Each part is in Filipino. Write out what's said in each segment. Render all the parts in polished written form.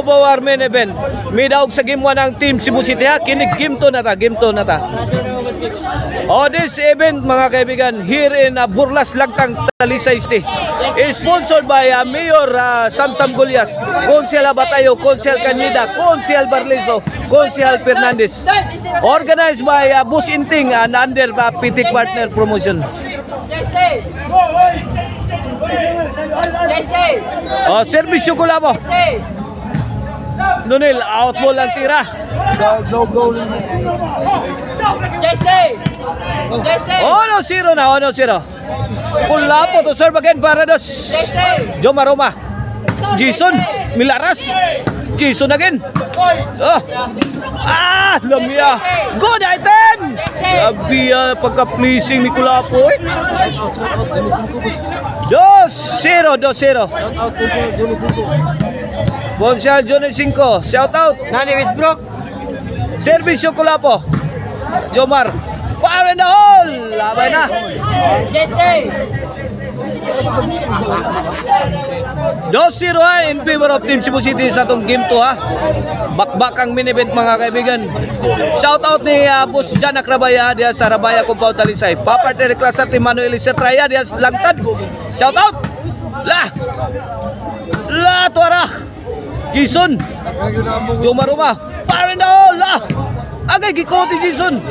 of our main event. Midaog sa game 1 ang Team Cebu City ha. Kinig game 2 na ta, game 2 na ta. This event mga kaibigan here in Burlas Lagtang, Talisay City is sponsored by Mayor Samsam Gulyas, Konsel Abatayo, Konsel Canida, Konsel Barlizo, Konsel Fernandez. Organized by Bus Inting and under Pitik Partner Promotion. Servisyo ko labo. Nunil, out ball ang tira. No goal. 1-0 na, 1-0. Kulapo to serve again para dos. Jomar Roma. Jason Milaras. Jason again. Lamia. Good item. Sabi pagka-pleasing ni Kulapo. 2-0, 2-0. Bonsal Johnny 5, shout out. Nani Westbrook. Servisyo Kulapo. Jomar. Fire in the hole. Labay na. 2-0 in favor of Team Cebu City sa itong game 2 ha. Bakbak ang mini-event mga kaibigan. Shout out ni Boss Jan Akrabaya diya sa Rabaya Compound Talisay. Papartner Klasar Team Manuel Isetraya diya sa Langtad. Shout out. La tuara. Jason Jomaruma fire in the hole. Agay gikoti Jason.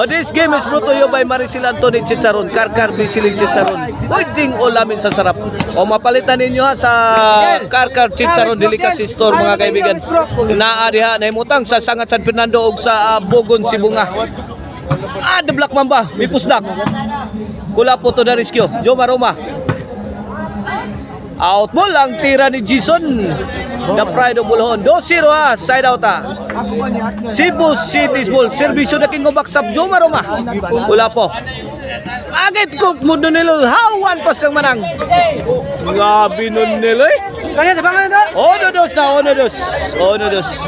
This game is brought to you by Maricel Anthony Chicharon, Karkar Bisiling Chicharon. Pwedeng ulamin sa sarap. O mapalitan ninyo ha sa Karkar Chicharon Delicacy Store mga kaibigan. Naadiha na imutang sa Sangat San Fernando o sa Bogon Sibunga. The Black Mamba, may pusdak. Kulapo to na rescue. Jomar Roma. Out ball ang tira ni Jason. The Pride of Bulhon. 2-0 ha. Side out ha. Cebu City's ball. Servisyo na king of backstop. Jomar Roma. Wala po. Agit cook mo nun nilo. Hawan pas kang manang. Gabi nun nilo eh. Kanya ba kanya? Ono-dos na. Ono-dos.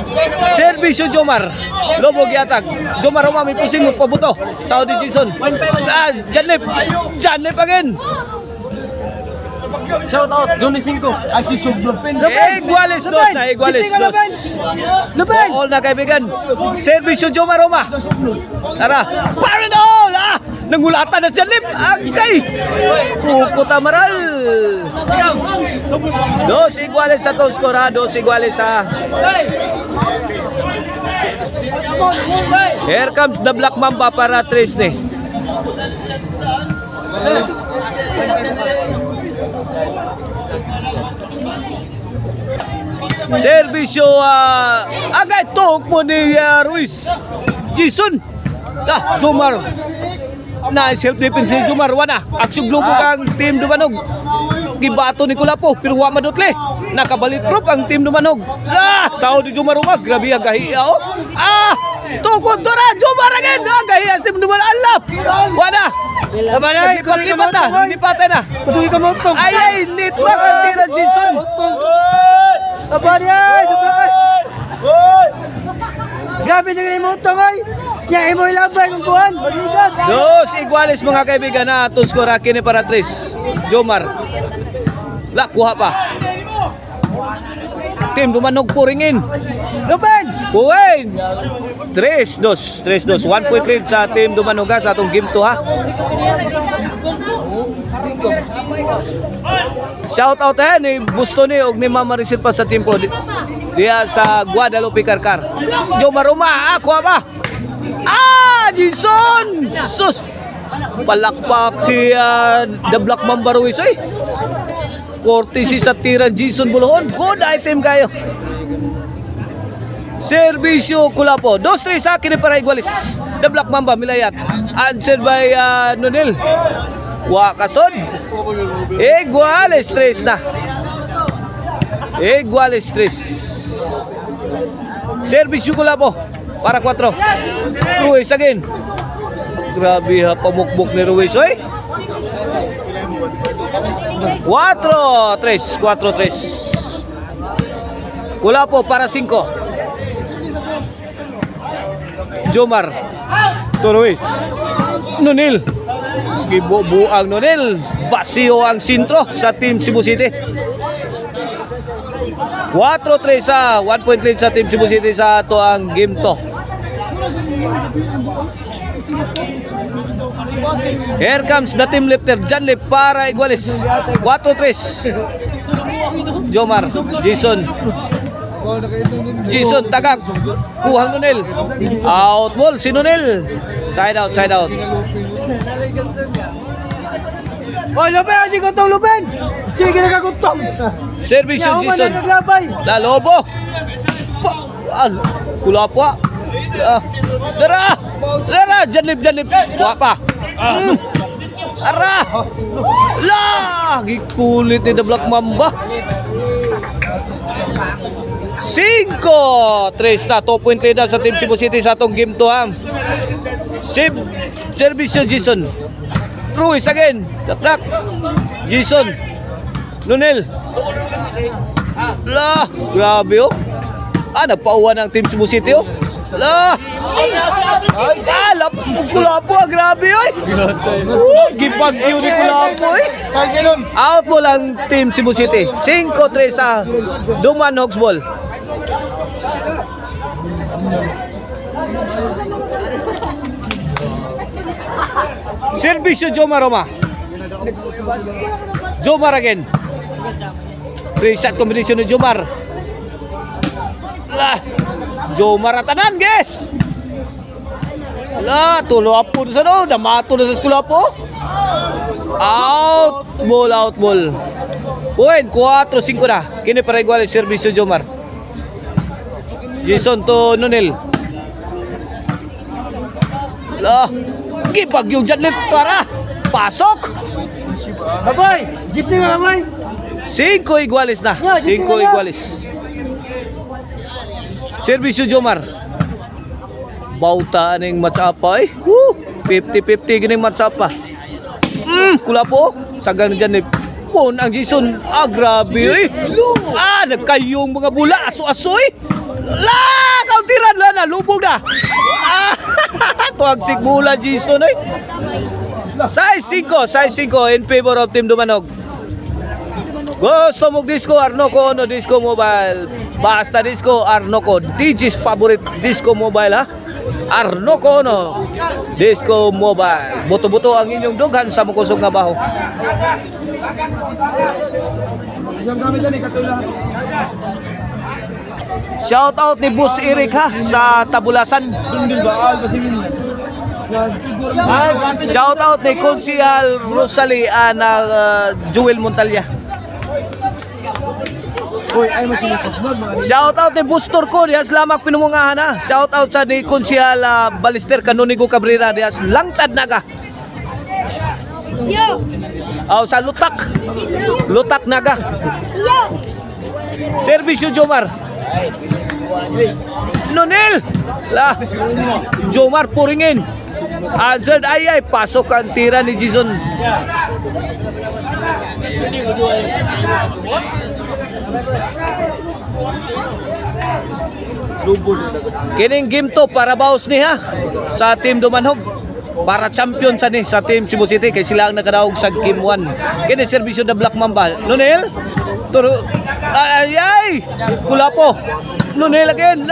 Servisyo Jomar. Lobo giatag. Jomar Roma may pusing mo pabuto. Saudi Jason. Janlip. Janlip again. Shout out Johnny 5. Si Sublupin. Iguales dos na, iguales dos. Lupin. All na kaibigan. Servisyo Jomar Roma. Tara. Parang all. Nangulatan na siya lip. Agay. Kukut Amaral. 2 iguales sa top score ha. 2 iguales ha. Here comes the Black Mamba para Trace ni. Servisyo agay tok mo ni Ruiz. Jason. Jomar. Na self defense ni Jomar wana. Aksyon globo kang team Dumanog. Gibato ni Kulapo pero wa madutle. Nakabalit prop ang team Dumanog. Saudi Jomar Roma grabe ang gahiya oh. Tukod to ra Jomar again. Gahiya team Dumanog alap. Wana. Lipatan na. Pasuki ka mo tong. Ay, nit ba ang tira Jason? Abariay, grabe na ganyan mo tong ay. Yang imo ilabay kung kuhan. Magligas. 2 iguales mga kaibigan na tuskora kini para Tris. Jomar. Kuha pa. Team Dumanog puringin. Lupin. Kuwain. 3-2. 1 point lead sa Team Dumanog sa atong game 2 ha. Shout out ni Bustoni og ni Mama Maricel pa sa team po diya sa Guadalupe Karkar. Jomar Roma, kuha ba? Jason! Sus! Palakpak si the Black Mamba Ruiz oy. Courtesy sa tira Jason Bulhon. Good item kayo. Servisyo Kulapo. 2-3 sa akin para igualis. The Black Mamba milayat. Answered by Nonel. Wakasod. Iguales 3 na. Iguales 3. Servisyo Kulapo para 4. Ruiz again. Grabe ha pamukbok ni Ruiz oy. 4-3. Kulapo para 5. Jomar. Ruiz. Nonil. gibubuang Nonel. Basio ang sintro sa Team Cebu City. 4-3 sa 1 point lead sa Team Cebu City sa ato ang game to. Here comes the team lifter John Lip para Iguales. 4-3. Jomar, Jason, tagak, kuhang Nonel. Out ball si Nonel. Side out. Oh, Lupen, hindi ko itong Lupen. Sige, nakakutong. Service yung Yaman Jason. na naglabay. Lalobo. Kulapwa. Dara, Janlip. Kuha pa. Ara. Gikulit ni The Black Mamba. 5-3 na. 2 point lead na sa Team Cebu City sa atong game to ha. Service yung Jason. Ruiz again. Track. Jason. Nonel. Grabe oh. Nagpauwan ng Team Cebu City oh. Kulapo, grabe oy. Gipagyo ni Kulapo oy. Out mo lang Team Cebu City. 5-3 sa Duman Hawks ball. Servisyo Jomar Roma. Jomar again. 3-shot combination ni Jomar. Jomar atanan ge. Tulo apo sa no, damato na sa skula po. Out ball. Point 4-5 na. Kini para Iguales servisyo Jomar. Jason to Nonel. Gipag yung Janlip para pasok. Abay, Jesse nga abay. 5 Iguales na. 5 Iguales. Servisyo Jomar. Bauta ning matsapa eh. 50-50 gining matsapa. Kulapo. Sagang Janlip. Pon ang Jason. Grabe eh. Nagkayong mga bula. Aso-aso eh. Kauntiran na. Lubog na. Tuagsik mula Jason eh. Size 5 in favor of Team Dumanog. Gusto mong disco Arnoco no disco mobile. Basta disco Arnoco. DJ's favorite disco mobile ha. Arnoco no disco mobile. Buto-buto ang inyong dughan sa mukusog nga baho. Shout out ni Boss Eric ha sa Tabulasan. Shout out ni Konsihal Rosalie na Joel Montalya. Shout out ni Bustor ko dias lamak pinumungahan ha. Shout out sa ni Konsihal Balister Canonigo Cabrera dias langtad naga. Sa Lutak naga. Servisyo Jomar. Nonel. Jomar puringin. Answered ay pasok ang tira ni Jason. Kining game to para baos ni ha sa Team Dumanhog. Para champion sa ni sa Team Cebu City kay sila ang nakadaog sa game 1. Kini servisyo na Black Mamba. Nonel. Kulapo. Nonel again.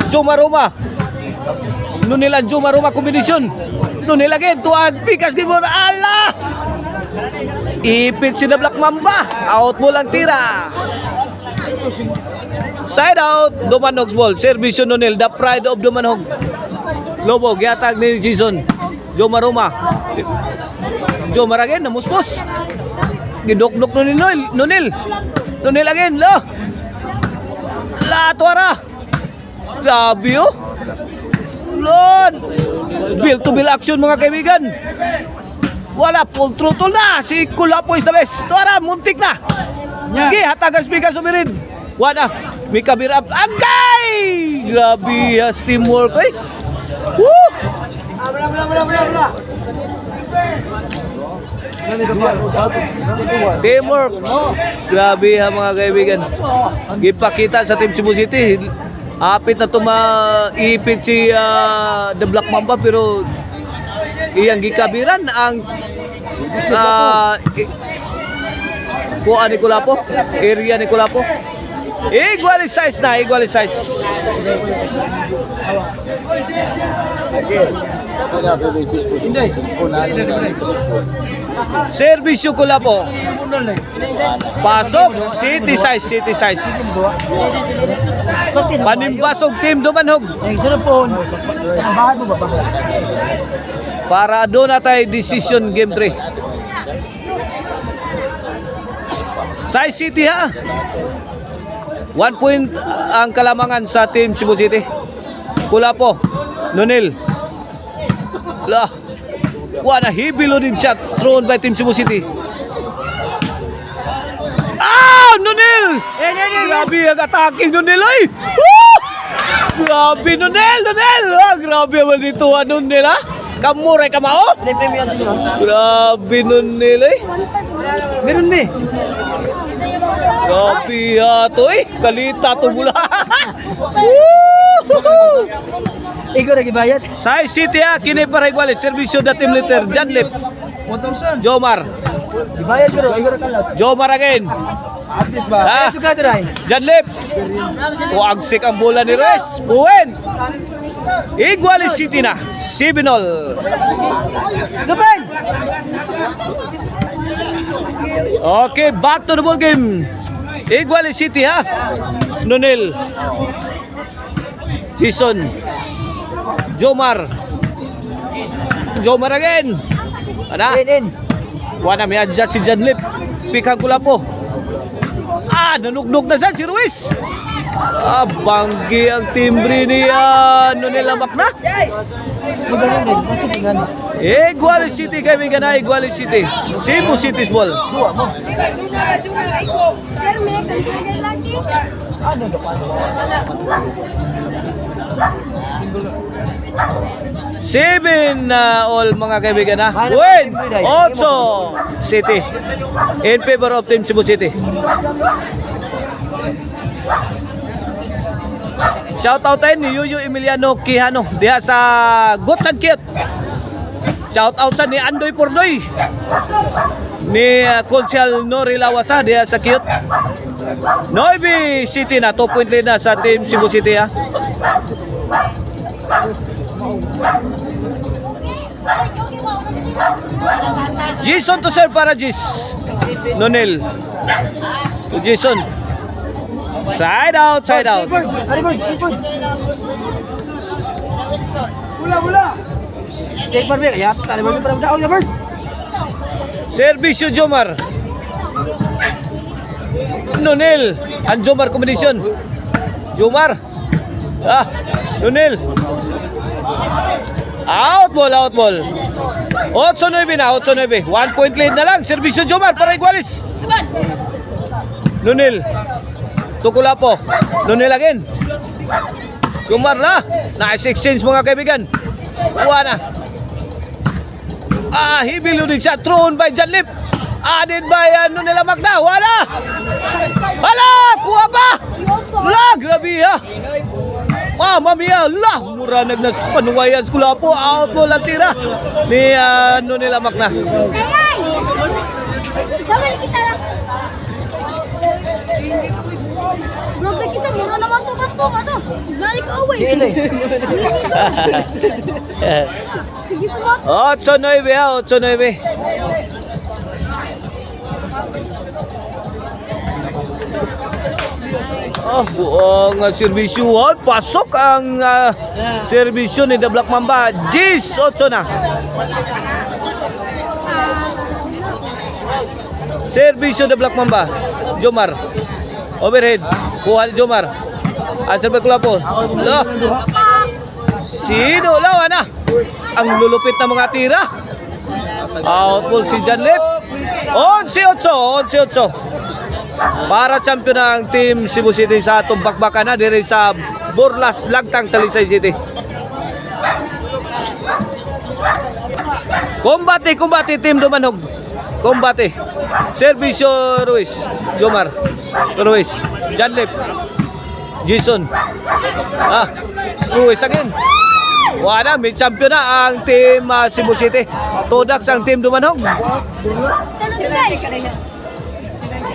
Jomaroma. Nonel and Jomaroma kombinasyon. Nonel again. Tuag. Bigas gibon. Ipit si na Black Mamba. Out mo lang tira. Side out. Dumanhog's ball. Servisyo Nonel. The pride of Dumanhog. Lobo. Giatag ni Jason. Jomaroma. Jomar again. Namuspos. Gidok-dok ni Nonel. Nonel again. Tuara. Grabe oh. Lord. Bill to bill action mga kaibigan. Wala full throttle na. Si Kulapo is the best. Tuara. Muntik na. Hatagan speaker sumirin. Wala. May kabirap. Agay. Grabe teamwork eh. Woo. Teamwork. Grabe ha mga kaibigan. Gipakita sa Team Cebu City. Apit na tumaipit si The Black Mamba pero iyang gikabiran ang kuha ni Kulapo, area ni Kulapo. Equalize na, equalize. Servisyo Kulapo. Pasok, city size. Panimbasog team Dumanhog. Para doon na tayo decision game 3. Size City ha. 1 point ang kalamangan sa team Cebu City. Kulapo, Nonel. Lah. Wala heavy loaded shot thrown by team Cebu City. Nonel! Grabe ang attacking Nonel ay! Woo! Grabe Nonel! Grabe naman dito Nonel ha! Kamuray kamao! Grabe Nonel ay! Meron me. Grabe to eh! Kalita to mula! Ikaw na gibayad. Size City ha! Kini para igual servisyo na team leader Janlip 1,000. Jomar Gibayad ko ro, ikaw ra kalat. Jomar again! Atis ba? Suka to ray. Janlip! Kuagsik ang bola ni Ruiz! Puwen! Igual City na! 7-0! Dupen. Okay, back to the ball game. Igual City ha. Nonel. Jason. Jomar again. Ana? In. Wala may adjust si Janlip. Pikang Kulapo. Nanugnog na si Ruiz. Banggi ang timbre ni Nonel Lamak na. Igual City kaibigan na, Igual City. Cebu City's ball. Seven all mga kaibigan na. Win 8 City in favor of team Cebu City. Shout out tayo ni Yuyo Emiliano Quijano diha sa Goods and Cute. Shout out sa ni Andoy Pordoy ni Konsyal Nori Lawasa diha sa Cute. 9 City na 2 point lead na sa team Cebu City ha. Jason to serve para Jis. Nonel. Jason. Side out. Bola. Check par be. Ya, tali mo para daw Birds. Servisyo Jomar. Nonel. Ang Jomar combination. Jomar. Nonel. Out ball. 8-9 na, 8-9. 1 point lead na lang. Servisyo Jomar para igualis. Nonel. Tukulapo. Nonel again. Jomar na. Nice exchange mga kaibigan. Wala. Heavy loaded shot thrown by Janlip. Added by Nonel Magda. Wala. Kuha pa. Grabe ha. Mamma mia, mura nagnas panuwayan sa Kulapo. Out ball ang tira ni Nonel Magda. Kita mura naman to bato kaso. Balik away. Sige pa. 8-9 ha, 8-9. Buong servisyo. Pasok ang servisyo ni The Black Mamba. Jis 8 na. Servisyo The Black Mamba. Jomar. Overhead. Kuha ni Jomar. Answer by Kulapo. Sino lawan na? Ang lulupit na mga tira. Outball si Janlip. 11-8. Para champion ang team Cebu City sa tumbakbakan na diri sa Burlas, Lagtang, Talisay City. Kumbati team Dumanhog. Kumbati. Servisyo Ruiz. Jomar. Ruiz. Janlip. Jason. Ruiz again. Wala, may champion na ang team Cebu City. Todax ang team Dumanhog. Tanong ka